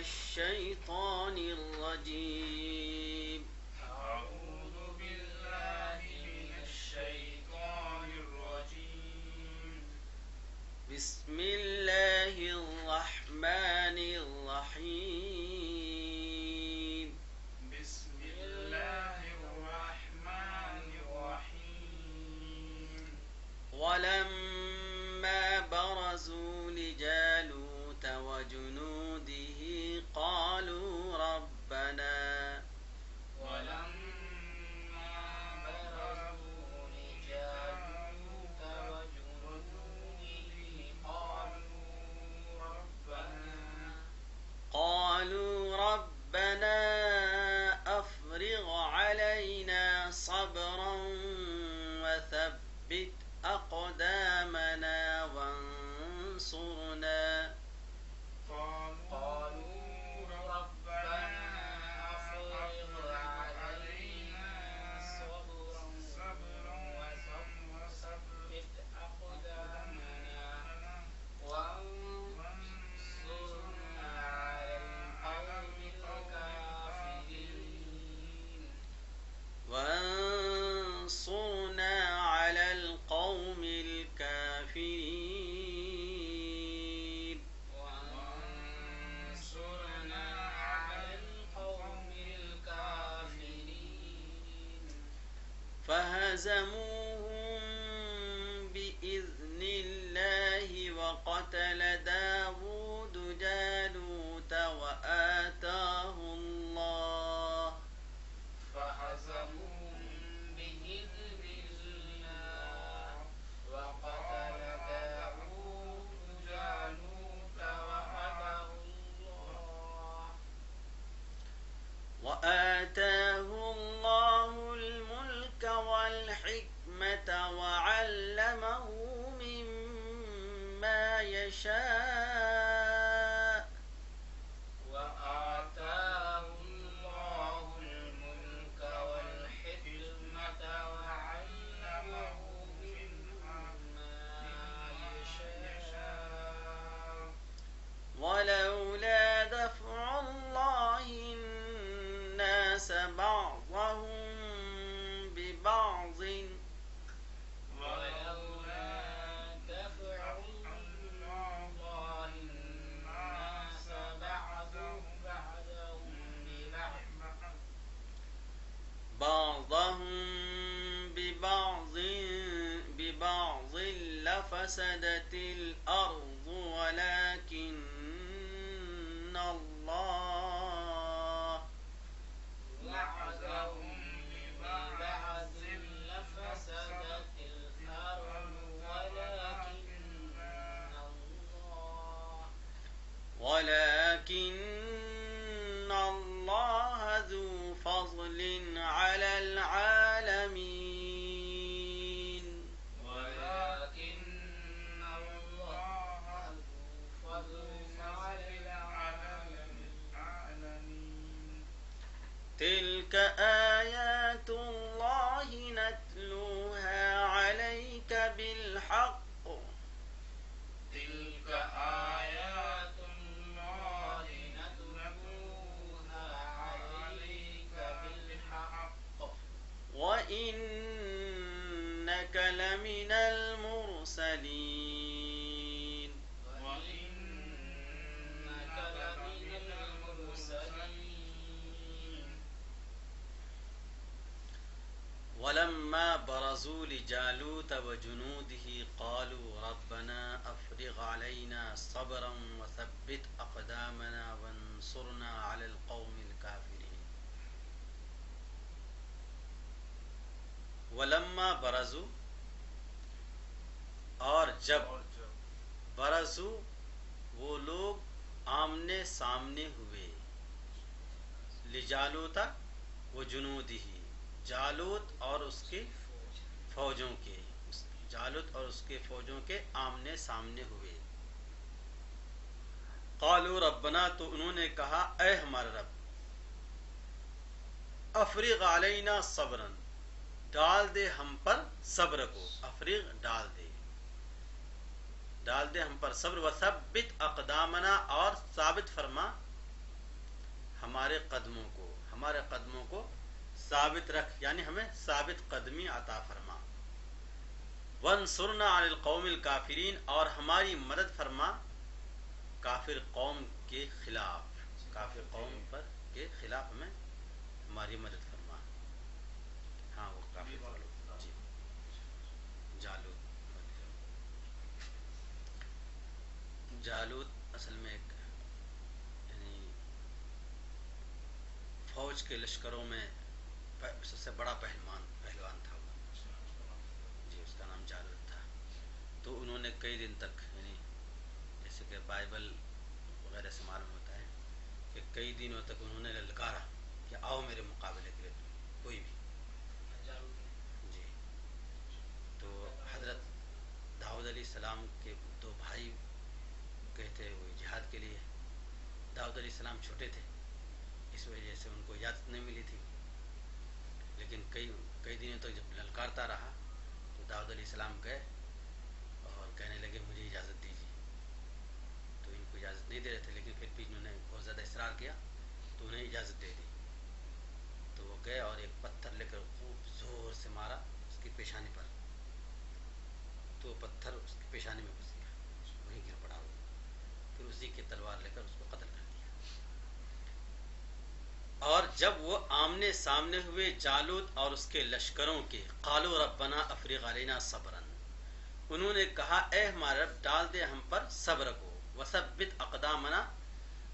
الشيطان الرجيم. أعوذ بالله من الشيطان الرجيم. بسم الله الرحمن الرحيم. بسم الله الرحمن الرحيم. ولما برزوا لجالوت وجنوده قالوا ربنا ولما برزوا لجالوت وجنوده قالوا ربنا أفرغ علينا صبرا وثبت أقدامنا وانصرنا قالوا ربنا أفرغ علينا صبرا وثبت أقدامنا وانصرنا على القوم الكافرين. وانصرنا على القوم الكافرين. وانصرنا على القوم الكافرين. فهزموهم بإذن الله وقتل داود جالوت فهزموهم بإذن الله وقتل داود جالوت وآتاه الله الملك والحكمة وعلمه مما يشاء. وآتاه الله الملك والحكمة وعلمه مما يشاء. ولولا دفع الله الناس بعضهم ببعض ولولا دفع الله الناس بعضهم ببعض لفسدت الأرض ولكن الله بعضهم ببعض لفسدت الأرض ولكن الله ذو فضل على العالمين. ولكن الله ذو فضل على العالمين. تلك آيات الله نتلوها عليك بالحق. تلك آيات الله نتلوها عليك بالحق. وإنك لمن المرسلين. وإنك لمن المرسلين. ولما برزوا لجالوت وجنوده قالوا ربنا أفرغ علينا صبرا وثبت أقدامنا وانصرنا على القوم الكافرين. ولما برزوا، اور جب برزو وہ لوگ آمنے سامنے ہوئے، لجالوتا و جنودی، جالوت اور اس کے فوجوں کے، جالوت اور اس کے فوجوں کے آمنے سامنے ہوئے. قالوا ربنا، تو انہوں نے کہا اے ہمارا رب، افرغ علینا صبرا، ڈال دے ہم پر صبر کو، افرغ ڈال دے ہم پر صبر، وثبت اقدامنا، اور ثابت فرما ہمارے قدموں کو ثابت رکھ، یعنی ہمیں ثابت قدمی عطا فرما، وانصرنا علی القوم الکافرین، اور ہماری مدد فرما کافر قوم کے خلاف، کافر قوم پر کے خلاف ہمیں ہماری مدد فرما۔ ہاں وہ کافی جی جالوت اصل میں ایک یعنی فوج کے لشکروں میں سب سے بڑا پہلوان تھا وہ، جی اس کا نام جالوت تھا۔ تو انہوں نے کئی دن تک، یعنی جیسے کہ بائبل وغیرہ سے معلوم ہوتا ہے کہ کئی دنوں تک انہوں نے للکارا کہ آؤ میرے مقابلے کے لیے کوئی بھی، جی۔ تو حضرت داؤد علیہ السلام کے دو بھائی گئے تھے وہ جہاد کے لیے۔ داؤد علیہ السلام چھوٹے تھے، اس وجہ سے ان کو اجازت نہیں ملی تھی، لیکن کئی دنوں تک جب للکارتا رہا تو داؤد علیہ السلام گئے اور کہنے لگے مجھے اجازت دیجیے، تو ان کو اجازت نہیں دے رہے تھے، لیکن پھر بھی انہوں نے بہت زیادہ اصرار کیا تو انہیں اجازت دے دی۔ تو وہ گئے اور ایک پتھر لے کر خوب زور سے مارا اس کی پیشانی پر، تو وہ پتھر اس کی پیشانی میں گھس گیا، وہیں گر پڑا وہ۔ پھر اسی کی تلوار لے کر اس کو قتل کر دیا۔ اور جب وہ آمنے سامنے ہوئے جالوت اور اس کے لشکروں کے، قالوا ربنا افرغ علینا صبرا، انہوں نے کہا اے ہمارا رب ڈال دے ہم پر صبر کو، وثبت اقدامنا،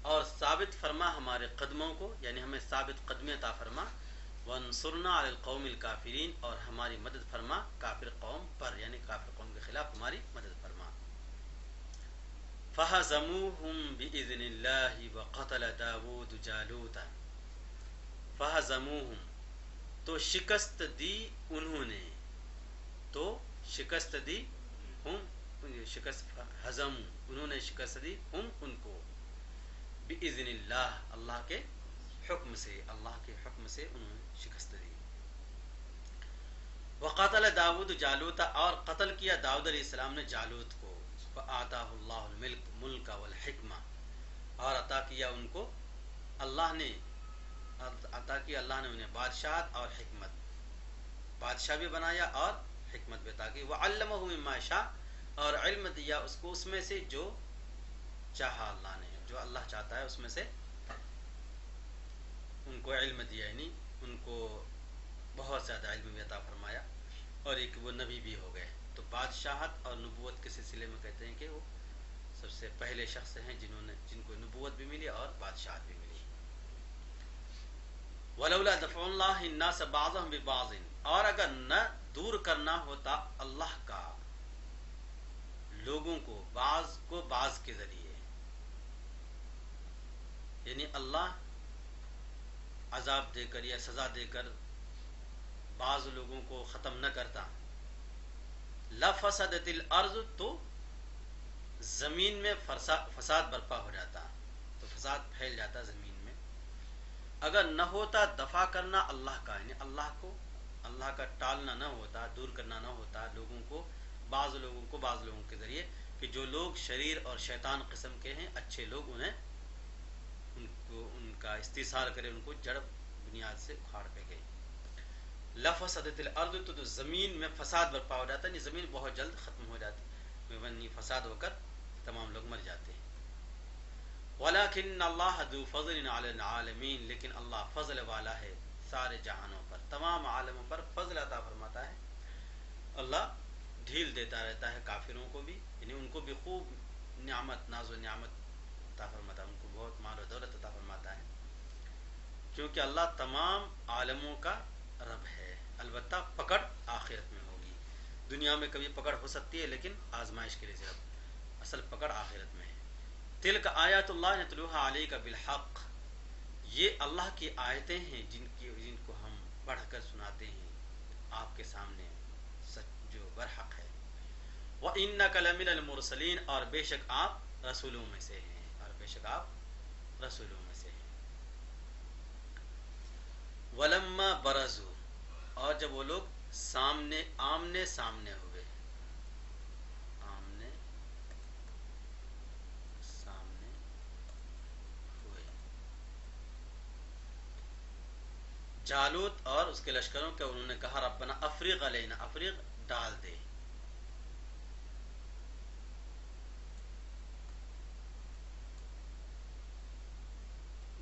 اور ثابت فرما ہمارے قدموں کو، یعنی ہمیں ثابت قدمی عطا فرما، وانصرنا علی القوم الکافرین، اور ہماری مدد فرما کافر قوم پر، یعنی کافر قوم کے خلاف ہماری مدد فرما۔ فہزموہم بإذن اللہ وقتل داود جالوت، فہزموہم تو شکست دی انہوں نے، تو شکست دی ہم، شکست ہزم انہوں نے شکست دی ہم ان کو، بإذن اللہ اللہ کے حکم سے، اللہ کے حکم سے انہوں نے شکست دی۔ وقتل داود جالوت، اور قتل کیا داؤد علیہ السلام نے جالوت کو، فآتاہ اللہ الملک ملک والحکمہ، اور عطا کیا ان کو اللہ نے، عطا کیا اللہ نے انہیں بادشاہت اور حکمت، بادشاہ بھی بنایا اور حکمت بھی عطا کی، وعلمہ مما شاء، اور علم دیا اس کو اس میں سے جو چاہا اللہ نے، جو اللہ چاہتا ہے اس میں سے ان کو علم دیا، یعنی ان کو بہت زیادہ علم بھی عطا فرمایا، اور ایک وہ نبی بھی ہو گئے۔ تو بادشاہت اور نبوت کے سلسلے میں کہتے ہیں کہ وہ سب سے پہلے شخص ہیں جن کو نبوت بھی ملی اور بادشاہت بھی ملی۔ ولولا دفع اللہ الناس بعضهم ببعض، اور اگر نہ دور کرنا ہوتا اللہ کا لوگوں کو بعض کو بعض کے ذریعے، یعنی اللہ عذاب دے کر یا سزا دے کر بعض لوگوں کو ختم نہ کرتا، لفسدت الارض، تو زمین میں فساد برپا ہو جاتا، تو فساد پھیل جاتا زمین میں۔ اگر نہ ہوتا دفع کرنا اللہ کا، یعنی اللہ کا ٹالنا نہ ہوتا، دور کرنا نہ ہوتا لوگوں کو، بعض لوگوں کے ذریعے، کہ جو لوگ شریر اور شیطان قسم کے ہیں، اچھے لوگ ان کا استحصال کرے، ان کو جڑ بنیاد سے اکھاڑ پھینکے۔ لفسدت الارض، تو زمین میں فساد برپا ہو جاتا، یعنی زمین بہت جلد ختم ہو جاتی، فساد ہو کر تمام لوگ مر جاتے ہیں۔ وَلَكِنَّ اللَّهَ ذُو فَضْلٍ عَلَى الْعَالَمِينَ، لیکن اللہ فضل والا ہے سارے جہانوں پر، تمام عالموں پر فضل عطا فرماتا ہے۔ اللہ ڈھیل دیتا رہتا ہے کافروں کو بھی، یعنی ان کو بھی خوب نعمت، ناز و نعمت عطا فرماتا ہے، ان کو بہت مال و دولت عطا فرماتا ہے، کیونکہ اللہ تمام عالموں کا رب ہے۔ البتہ پکڑ آخرت میں ہوگی، دنیا میں کبھی پکڑ ہو سکتی ہے لیکن آزمائش کے لیے صرف، اصل پکڑ آخرت میں ہے۔ تلک آیات اللہ نتلوها علیک بالحق، یہ اللہ کی آیتیں ہیں جن کو ہم پڑھ کر سناتے ہیں آپ کے سامنے، سچ جو برحق ہے۔ وَإِنَّكَ لَمِنَ الْمُرْسَلِينَ، اور بے شک آپ رسولوں میں سے ہیں، اور بے شک آپ رسولوں میں سے ہیں۔ وَلَمَّا بَرَزُوا، اور جب وہ لوگ آمنے سامنے ہوئے، آمنے سامنے ہوئے، جالوت اور اس کے لشکروں کے انہوں نے کہا ربنا افریغ علینا، افریغ ڈال دے،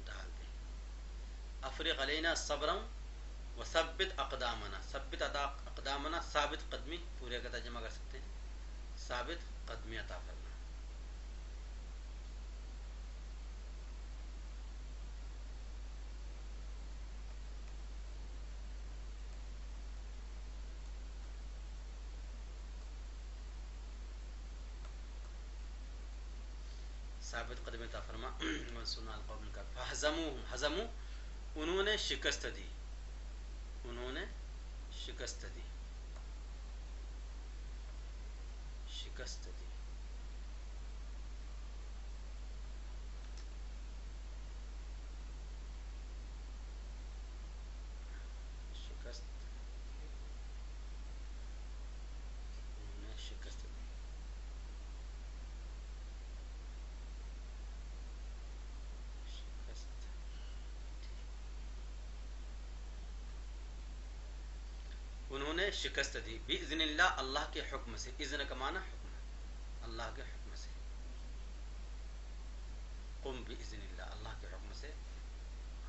ڈال دے، افریغ علینا صبرا وثبت اقدامنا، ثبت اقدامنا ثابت قدمی، پورے کا ترجمہ کر سکتے ہیں ثابت قدمی عطا فرما. ثابت قدم عطا فرما. منصورنا القوم کا فہزموہم، ہزمو انہوں نے شکست دی، انہوں نے شکست دی، شکست دی. شکست، انہوں نے شکست دی. شکست، انہوں نے شکست دی باذن اللہ، اللہ کے حکم سے. اذن کا معنی حکم، اللہ کے حکم سے. قم باذن اللہ، اللہ کے حکم سے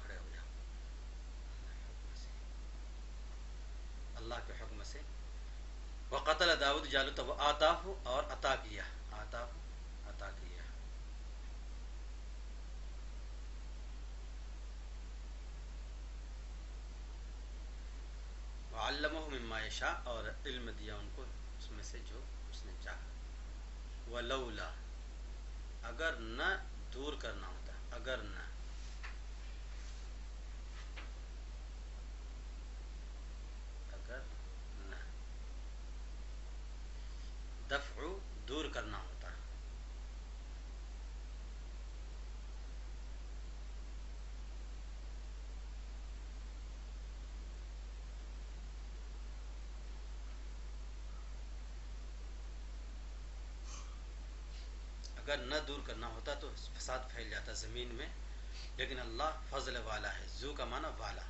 کھڑے ہو جاؤ، اللہ کے حکم سے. وقتل داؤد جالوت و آتاہ، اور عطا کیا، آتاہ عطا کیا. وعلمہ مما یشاء، اور علم دیا ان کو اس میں سے جو اس نے چاہا. ولولا، اگر نہ دور کرنا ہوتا، اگر نہ، اگر نہ دفع دور کرنا ہوتا، اگر نہ دور کرنا ہوتا تو فساد پھیل جاتا زمین میں. لیکن اللہ فضل والا ہے. ذو کا معنی والا،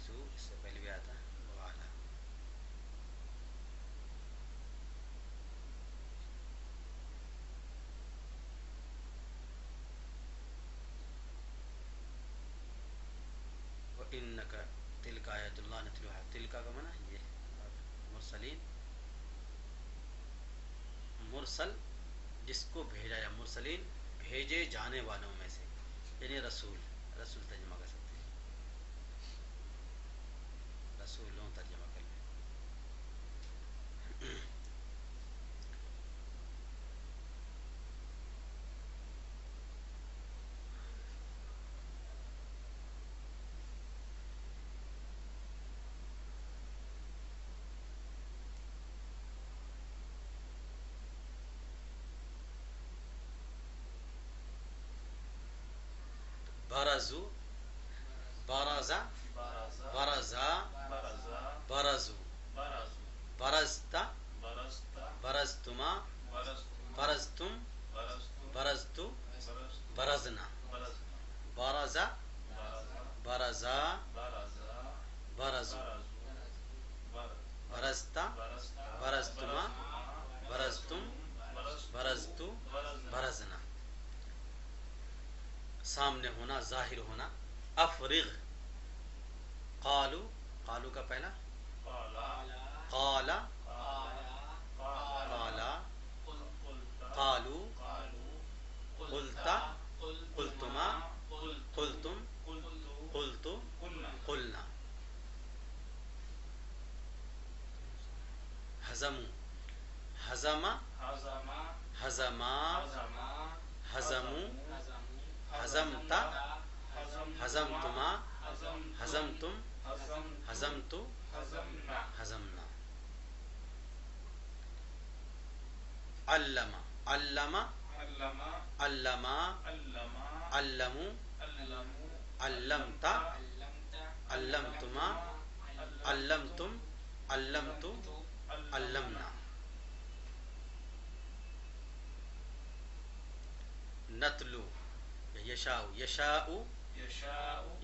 ذو اس سے پہلے بھی آتا والا. وَإِنَّكَ تِلْكَ آیَاتُ اللَّهِ نَتْلُوهَا، تِلْكَ کا معنی یہ مرسلین، مرسل جس کو بھیجا یا مرسلین بھیجے جانے والوں میں سے، یعنی رسول، رسول ترجمہ کر سکتے ہیں، رسولوں ترجمہ کر لیں. برزو، برزا، برزا، برزو، برزتا، برزتما، برزتم، برزتو، برزنا، برزا، برزا، برزو، برزتا، برزتما، برزتم، برزتو، برزنا. سامنے ہونا، ظاہر ہونا. افرغ، قالو، قالو کا پہلا قالا، قالا، قالو، قلتا، قلتما، قلتم، قلتو، قلنا. ہزمو، ہزما، ہزما، ہزمو، ہزمتا، ہزمتما، ہزمتم، ہزمتو، ہزمنا. علم، علم، علما، علمو، علمتا، علمتما، علمتم، علمتو، علمنا. نتلو، یشاء، یشاء،